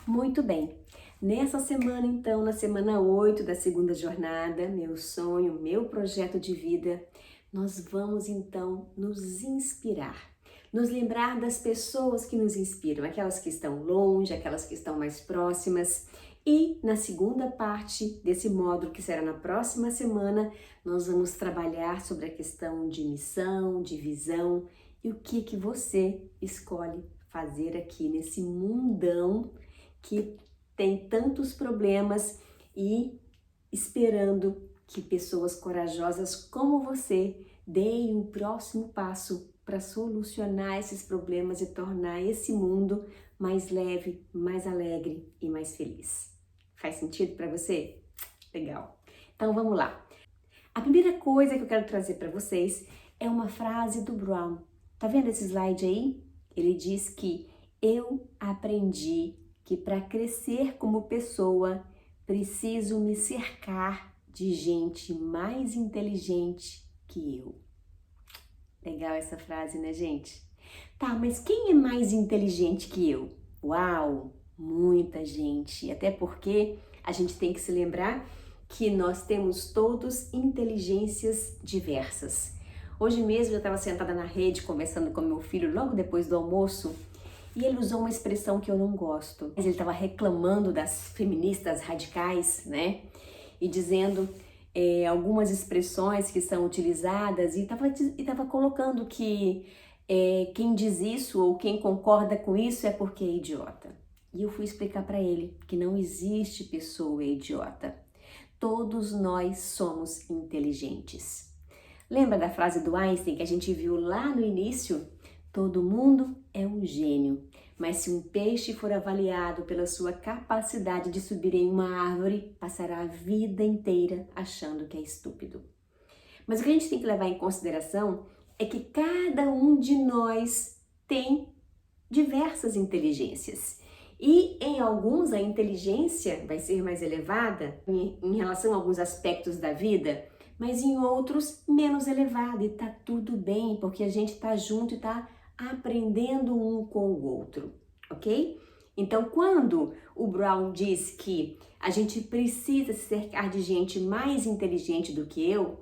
Muito bem. Nessa semana, então, na semana 8 da segunda jornada, meu sonho, meu projeto de vida, nós vamos então nos inspirar, nos lembrar das pessoas que nos inspiram, aquelas que estão longe, aquelas que estão mais próximas. E na segunda parte desse módulo, que será na próxima semana, nós vamos trabalhar sobre a questão de missão, de visão e o que você escolhe fazer aqui nesse mundão que tem tantos problemas e esperando que pessoas corajosas como você deem o próximo passo para solucionar esses problemas e tornar esse mundo mais leve, mais alegre e mais feliz. Faz sentido para você? Legal. Então vamos lá. A primeira coisa que eu quero trazer para vocês é uma frase do Brown. Tá vendo esse slide aí? Ele diz que eu aprendi que para crescer como pessoa, preciso me cercar de gente mais inteligente que eu. Legal essa frase, né, gente? Tá, mas quem é mais inteligente que eu? Uau, muita gente. Até porque a gente tem que se lembrar que nós temos todos inteligências diversas. Hoje mesmo eu estava sentada na rede conversando com meu filho logo depois do almoço. E ele usou uma expressão que eu não gosto. Ele estava reclamando das feministas radicais, né? E dizendo algumas expressões que são utilizadas e estava colocando que quem diz isso ou quem concorda com isso é porque é idiota. E eu fui explicar para ele que não existe pessoa idiota. Todos nós somos inteligentes. Lembra da frase do Einstein que a gente viu lá no início? Todo mundo é um gênio, mas se um peixe for avaliado pela sua capacidade de subir em uma árvore, passará a vida inteira achando que é estúpido. Mas o que a gente tem que levar em consideração é que cada um de nós tem diversas inteligências. E em alguns a inteligência vai ser mais elevada em relação a alguns aspectos da vida, mas em outros menos elevada, e tá tudo bem, porque a gente tá junto e tá aprendendo um com o outro, ok? Então, quando o Brown diz que a gente precisa se cercar de gente mais inteligente do que eu,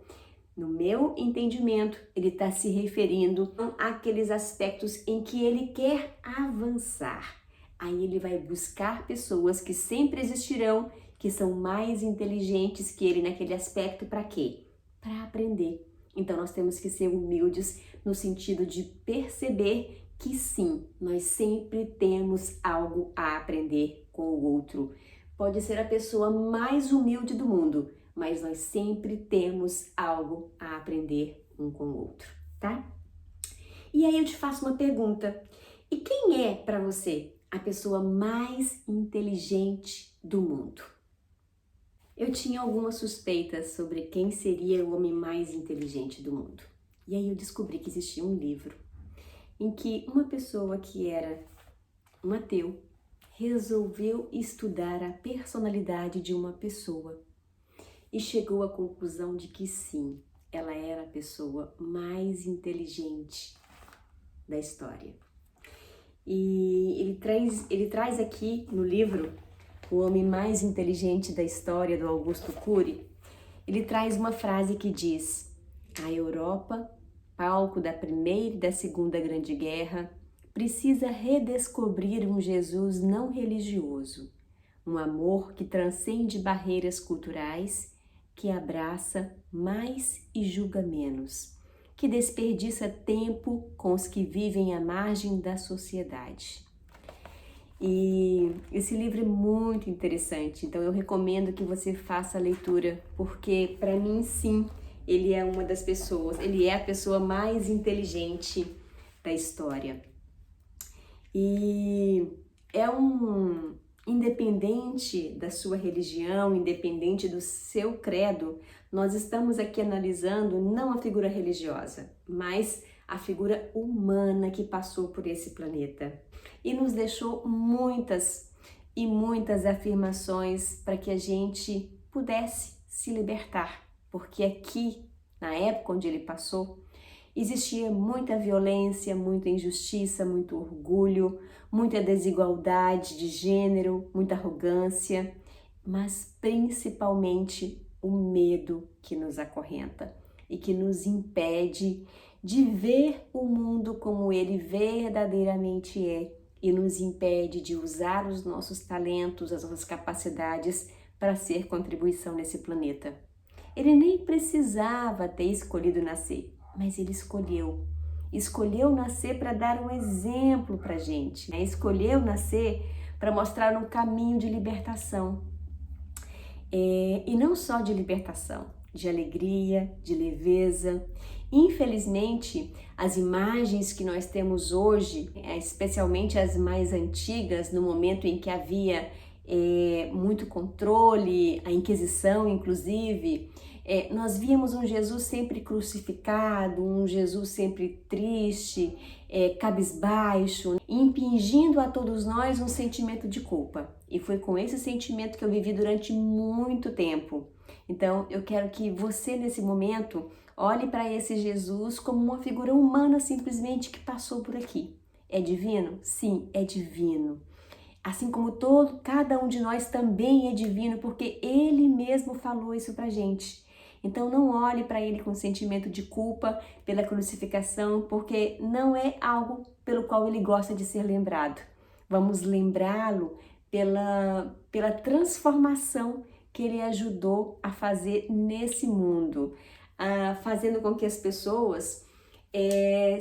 no meu entendimento, ele está se referindo àqueles aspectos em que ele quer avançar. Aí ele vai buscar pessoas que sempre existirão, que são mais inteligentes que ele naquele aspecto, para quê? Para aprender. Então nós temos que ser humildes no sentido de perceber que sim, nós sempre temos algo a aprender com o outro. Pode ser a pessoa mais humilde do mundo, mas nós sempre temos algo a aprender um com o outro, tá? E aí eu te faço uma pergunta. E quem é para você a pessoa mais inteligente do mundo? Eu tinha algumas suspeitas sobre quem seria o homem mais inteligente do mundo. E aí eu descobri que existia um livro em que uma pessoa que era um ateu resolveu estudar a personalidade de uma pessoa e chegou à conclusão de que sim, ela era a pessoa mais inteligente da história. E ele traz aqui no livro O Homem Mais Inteligente da História, do Augusto Cury. Ele traz uma frase que diz: a Europa, palco da Primeira e da Segunda Grande Guerra, precisa redescobrir um Jesus não religioso, um amor que transcende barreiras culturais, que abraça mais e julga menos, que desperdiça tempo com os que vivem à margem da sociedade. E esse livro é muito interessante, então eu recomendo que você faça a leitura, porque para mim sim, ele é uma das pessoas, ele é a pessoa mais inteligente da história. E independente da sua religião, independente do seu credo, nós estamos aqui analisando não a figura religiosa, mas a figura humana que passou por esse planeta e nos deixou muitas e muitas afirmações para que a gente pudesse se libertar, porque aqui, na época onde ele passou, Existia muita violência, muita injustiça, muito orgulho, muita desigualdade de gênero, muita arrogância, mas principalmente o medo que nos acorrenta e que nos impede de ver o mundo como ele verdadeiramente é e nos impede de usar os nossos talentos, as nossas capacidades para ser contribuição nesse planeta. Ele nem precisava ter escolhido nascer, mas ele escolheu. Escolheu nascer para dar um exemplo para a gente, né? Escolheu nascer para mostrar um caminho de libertação. E não só de libertação, de alegria, de leveza. Infelizmente, as imagens que nós temos hoje, especialmente as mais antigas, no momento em que havia muito controle, a Inquisição inclusive, nós víamos um Jesus sempre crucificado, um Jesus sempre triste, cabisbaixo, impingindo a todos nós um sentimento de culpa. E foi com esse sentimento que eu vivi durante muito tempo. Então, eu quero que você, nesse momento, olhe para esse Jesus como uma figura humana simplesmente que passou por aqui. É divino? Sim, é divino. Assim como cada um de nós também é divino, porque Ele mesmo falou isso pra gente. Então não olhe para Ele com sentimento de culpa pela crucificação, porque não é algo pelo qual Ele gosta de ser lembrado. Vamos lembrá-lo pela transformação que Ele ajudou a fazer nesse mundo, fazendo com que as pessoas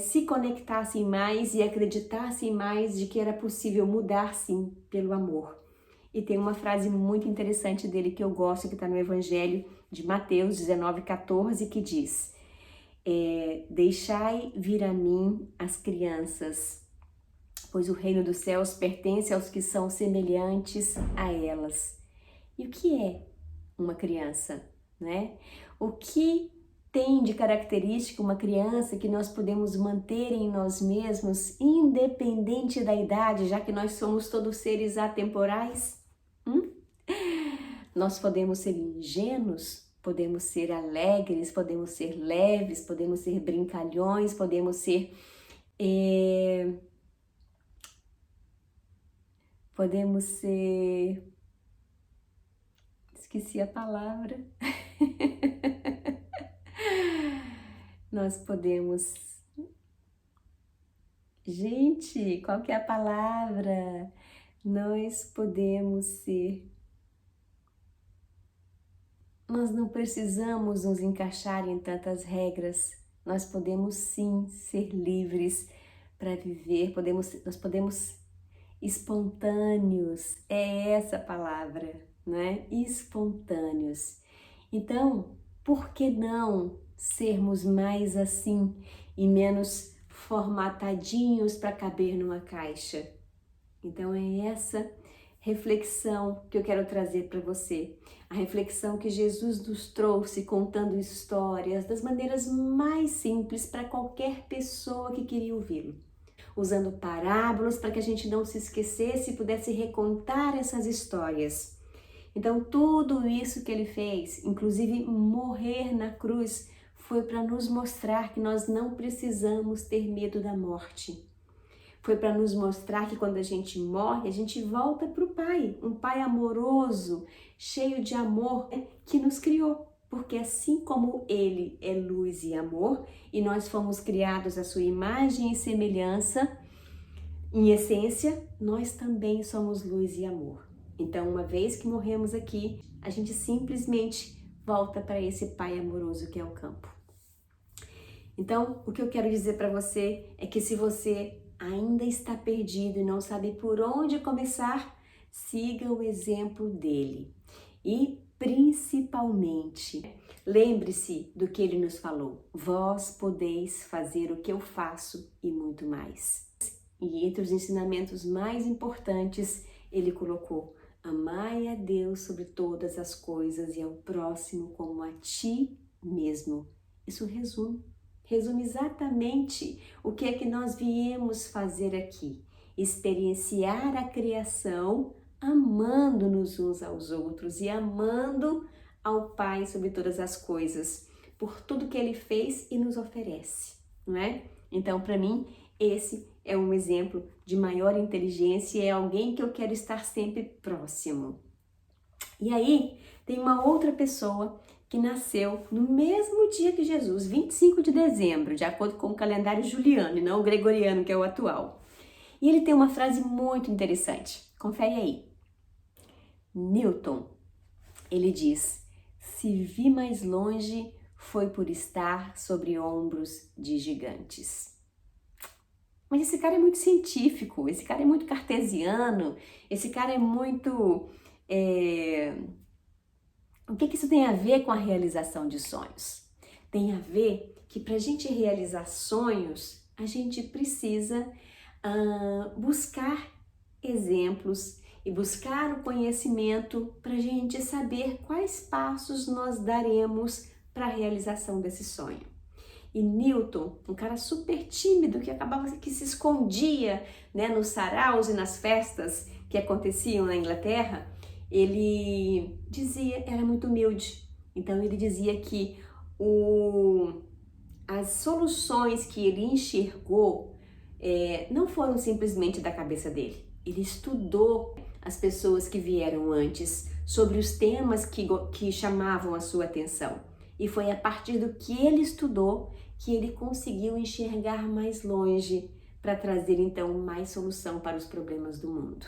se conectassem mais e acreditassem mais de que era possível mudar sim pelo amor. E tem uma frase muito interessante dele que eu gosto, que está no Evangelho de Mateus 19:14, que diz: deixai vir a mim as crianças, pois o reino dos céus pertence aos que são semelhantes a elas. E o que é uma criança, né? O que tem de característica uma criança que nós podemos manter em nós mesmos, independente da idade, já que nós somos todos seres atemporais? Nós podemos ser ingênuos, podemos ser alegres, podemos ser leves, podemos ser brincalhões, podemos ser... Esqueci a palavra. Nós podemos... Gente, qual que é a palavra? Nós podemos ser... Nós não precisamos nos encaixar em tantas regras. Nós podemos sim ser livres para viver. Nós podemos espontâneos. É essa a palavra, né? Espontâneos. Então, por que não sermos mais assim e menos formatadinhos para caber numa caixa? Então é essa reflexão que eu quero trazer para você. A reflexão que Jesus nos trouxe contando histórias das maneiras mais simples para qualquer pessoa que queria ouvi-lo. Usando parábolas para que a gente não se esquecesse e pudesse recontar essas histórias. Então tudo isso que ele fez, inclusive morrer na cruz, foi para nos mostrar que nós não precisamos ter medo da morte. Foi para nos mostrar que quando a gente morre, a gente volta para o Pai, um Pai amoroso, cheio de amor, que nos criou. Porque assim como Ele é luz e amor, e nós fomos criados à sua imagem e semelhança, em essência, nós também somos luz e amor. Então, uma vez que morremos aqui, a gente simplesmente volta para esse Pai amoroso que é o campo. Então, o que eu quero dizer para você é que se você ainda está perdido e não sabe por onde começar, siga o exemplo dele. E principalmente, lembre-se do que ele nos falou: vós podeis fazer o que eu faço e muito mais. E entre os ensinamentos mais importantes, ele colocou: amai a Deus sobre todas as coisas e ao próximo como a ti mesmo. Isso resume exatamente o que é que nós viemos fazer aqui. Experienciar a criação amando-nos uns aos outros e amando ao Pai sobre todas as coisas, por tudo que Ele fez e nos oferece. não é? Então, para mim, esse é um exemplo de maior inteligência e é alguém que eu quero estar sempre próximo. E aí, tem uma outra pessoa que nasceu no mesmo dia que Jesus, 25 de dezembro, de acordo com o calendário juliano e não o gregoriano, que é o atual. E ele tem uma frase muito interessante. Confere aí. Newton, ele diz: "Se vi mais longe, foi por estar sobre ombros de gigantes." Mas esse cara é muito científico, esse cara é muito cartesiano, esse cara é muito... O que isso tem a ver com a realização de sonhos? Tem a ver que para a gente realizar sonhos, a gente precisa buscar exemplos e buscar o conhecimento para a gente saber quais passos nós daremos para a realização desse sonho. E Newton, um cara super tímido que acabava que se escondia, né, nos saraus e nas festas que aconteciam na Inglaterra, ele dizia, era muito humilde. Então ele dizia que as soluções que ele enxergou não foram simplesmente da cabeça dele. Ele estudou as pessoas que vieram antes sobre os temas que chamavam a sua atenção. E foi a partir do que ele estudou que ele conseguiu enxergar mais longe para trazer então mais solução para os problemas do mundo.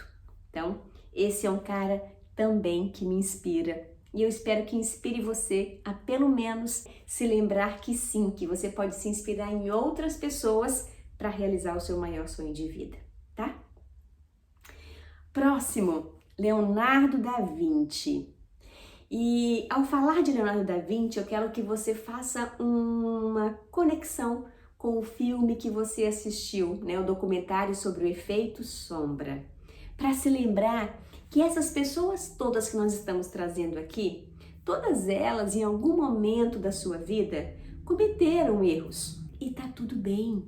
Então, esse é um cara também que me inspira. E eu espero que inspire você a pelo menos se lembrar que sim, que você pode se inspirar em outras pessoas para realizar o seu maior sonho de vida, tá? Próximo, Leonardo da Vinci. E ao falar de Leonardo da Vinci, eu quero que você faça uma conexão com o filme que você assistiu, né? O documentário sobre o efeito sombra. Para se lembrar que essas pessoas todas que nós estamos trazendo aqui, todas elas em algum momento da sua vida cometeram erros e tá tudo bem.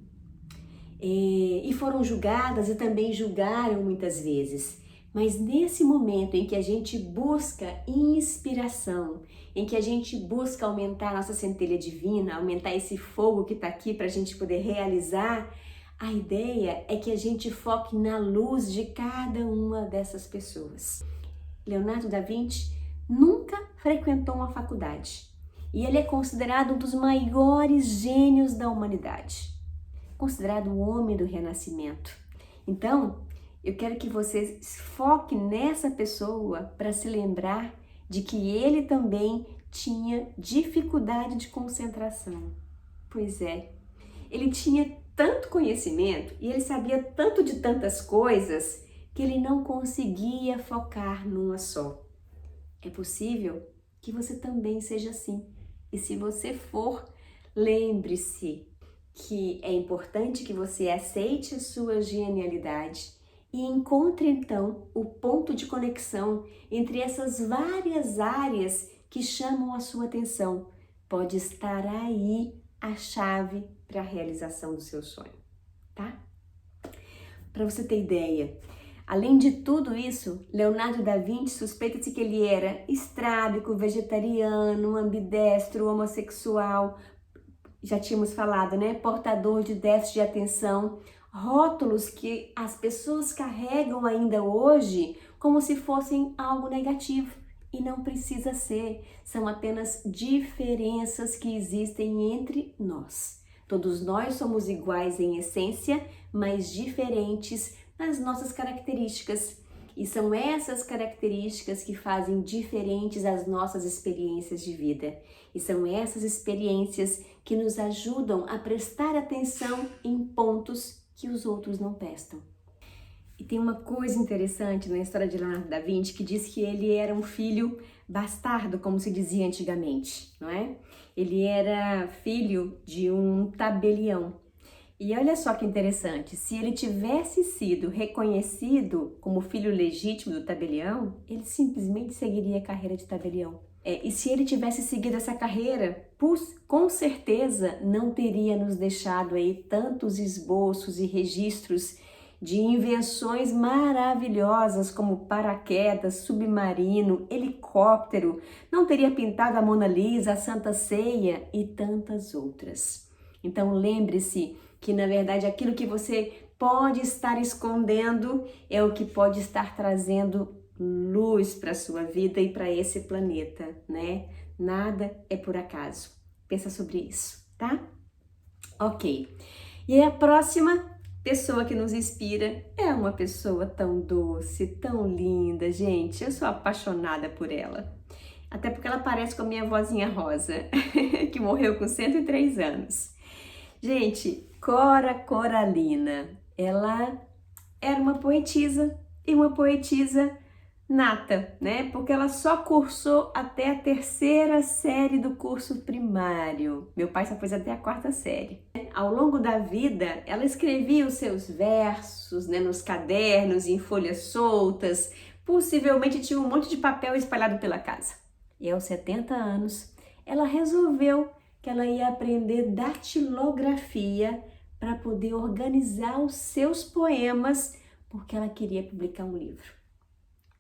E foram julgadas e também julgaram muitas vezes. Mas nesse momento em que a gente busca inspiração, em que a gente busca aumentar a nossa centelha divina, aumentar esse fogo que está aqui para a gente poder realizar, a ideia é que a gente foque na luz de cada uma dessas pessoas. Leonardo da Vinci nunca frequentou uma faculdade e ele é considerado um dos maiores gênios da humanidade, considerado o homem do Renascimento. Então, eu quero que você foque nessa pessoa para se lembrar de que ele também tinha dificuldade de concentração. Pois é, ele tinha tanto conhecimento e ele sabia tanto de tantas coisas que ele não conseguia focar numa só. É possível que você também seja assim. E se você for, lembre-se que é importante que você aceite a sua genialidade e encontre então o ponto de conexão entre essas várias áreas que chamam a sua atenção. Pode estar aí a chave para a realização do seu sonho, tá? Para você ter ideia, além de tudo isso, Leonardo da Vinci suspeita-se que ele era estrábico, vegetariano, ambidestro, homossexual, já tínhamos falado, né? Portador de déficit de atenção, rótulos que as pessoas carregam ainda hoje como se fossem algo negativo. E não precisa ser, são apenas diferenças que existem entre nós. Todos nós somos iguais em essência, mas diferentes nas nossas características. E são essas características que fazem diferentes as nossas experiências de vida. E são essas experiências que nos ajudam a prestar atenção em pontos que os outros não prestam. E tem uma coisa interessante na história de Leonardo da Vinci que diz que ele era um filho bastardo, como se dizia antigamente, não é? Ele era filho de um tabelião. E olha só que interessante, se ele tivesse sido reconhecido como filho legítimo do tabelião, ele simplesmente seguiria a carreira de tabelião. E se ele tivesse seguido essa carreira, com certeza não teria nos deixado aí tantos esboços e registros de invenções maravilhosas como paraquedas, submarino, helicóptero, não teria pintado a Mona Lisa, a Santa Ceia e tantas outras. Então lembre-se que na verdade aquilo que você pode estar escondendo é o que pode estar trazendo luz para a sua vida e para esse planeta, né? Nada é por acaso. Pensa sobre isso, tá? Ok. E a próxima pessoa que nos inspira é uma pessoa tão doce, tão linda, gente. Eu sou apaixonada por ela. Até porque ela parece com a minha vozinha Rosa, que morreu com 103 anos. Gente, Cora Coralina, ela era uma poetisa e uma poetisa nata, né? Porque ela só cursou até a terceira série do curso primário. Meu pai só fez até a quarta série. Ao longo da vida, ela escrevia os seus versos, né, nos cadernos, em folhas soltas. Possivelmente tinha um monte de papel espalhado pela casa. E aos 70 anos, ela resolveu que ela ia aprender datilografia para poder organizar os seus poemas, porque ela queria publicar um livro.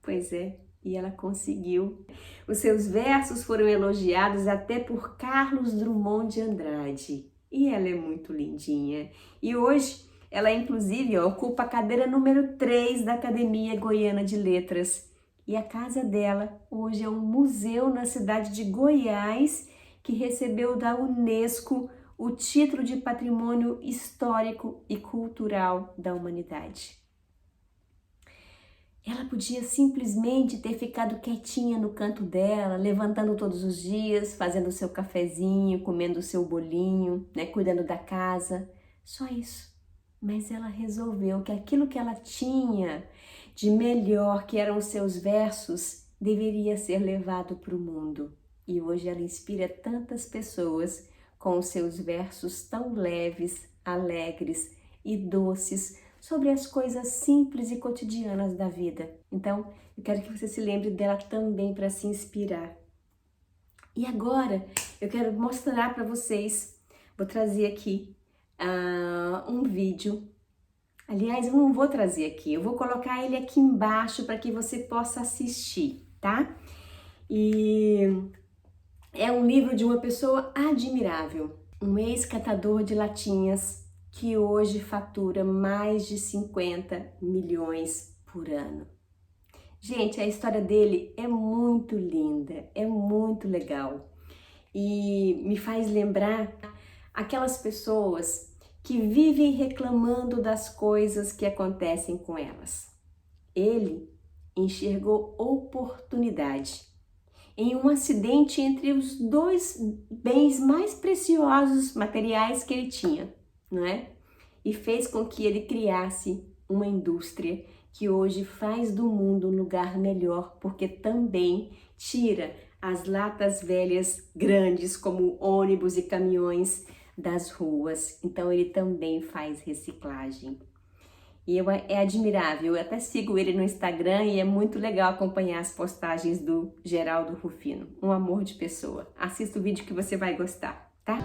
Pois é, e ela conseguiu. Os seus versos foram elogiados até por Carlos Drummond de Andrade. E ela é muito lindinha. E hoje, ela inclusive ocupa a cadeira número 3 da Academia Goiana de Letras. E a casa dela hoje é um museu na cidade de Goiás, que recebeu da UNESCO o título de Patrimônio Histórico e Cultural da Humanidade. Ela podia simplesmente ter ficado quietinha no canto dela, levantando todos os dias, fazendo o seu cafezinho, comendo o seu bolinho, né, cuidando da casa, só isso. Mas ela resolveu que aquilo que ela tinha de melhor, que eram os seus versos, deveria ser levado para o mundo. E hoje ela inspira tantas pessoas com os seus versos tão leves, alegres e doces, sobre as coisas simples e cotidianas da vida. Então, eu quero que você se lembre dela também para se inspirar. E agora, eu quero mostrar para vocês, vou trazer aqui um vídeo. Aliás, eu não vou trazer aqui, eu vou colocar ele aqui embaixo para que você possa assistir, tá? E é um livro de uma pessoa admirável, um ex-catador de latinhas, que hoje fatura mais de 50 milhões por ano. Gente, a história dele é muito linda, é muito legal e me faz lembrar aquelas pessoas que vivem reclamando das coisas que acontecem com elas. Ele enxergou oportunidade em um acidente entre os dois bens mais preciosos materiais que ele tinha, não é? E fez com que ele criasse uma indústria que hoje faz do mundo um lugar melhor, porque também tira as latas velhas grandes, como ônibus e caminhões, das ruas. Então ele também faz reciclagem. E é admirável, eu até sigo ele no Instagram e é muito legal acompanhar as postagens do Geraldo Rufino. Um amor de pessoa. Assista o vídeo que você vai gostar, tá?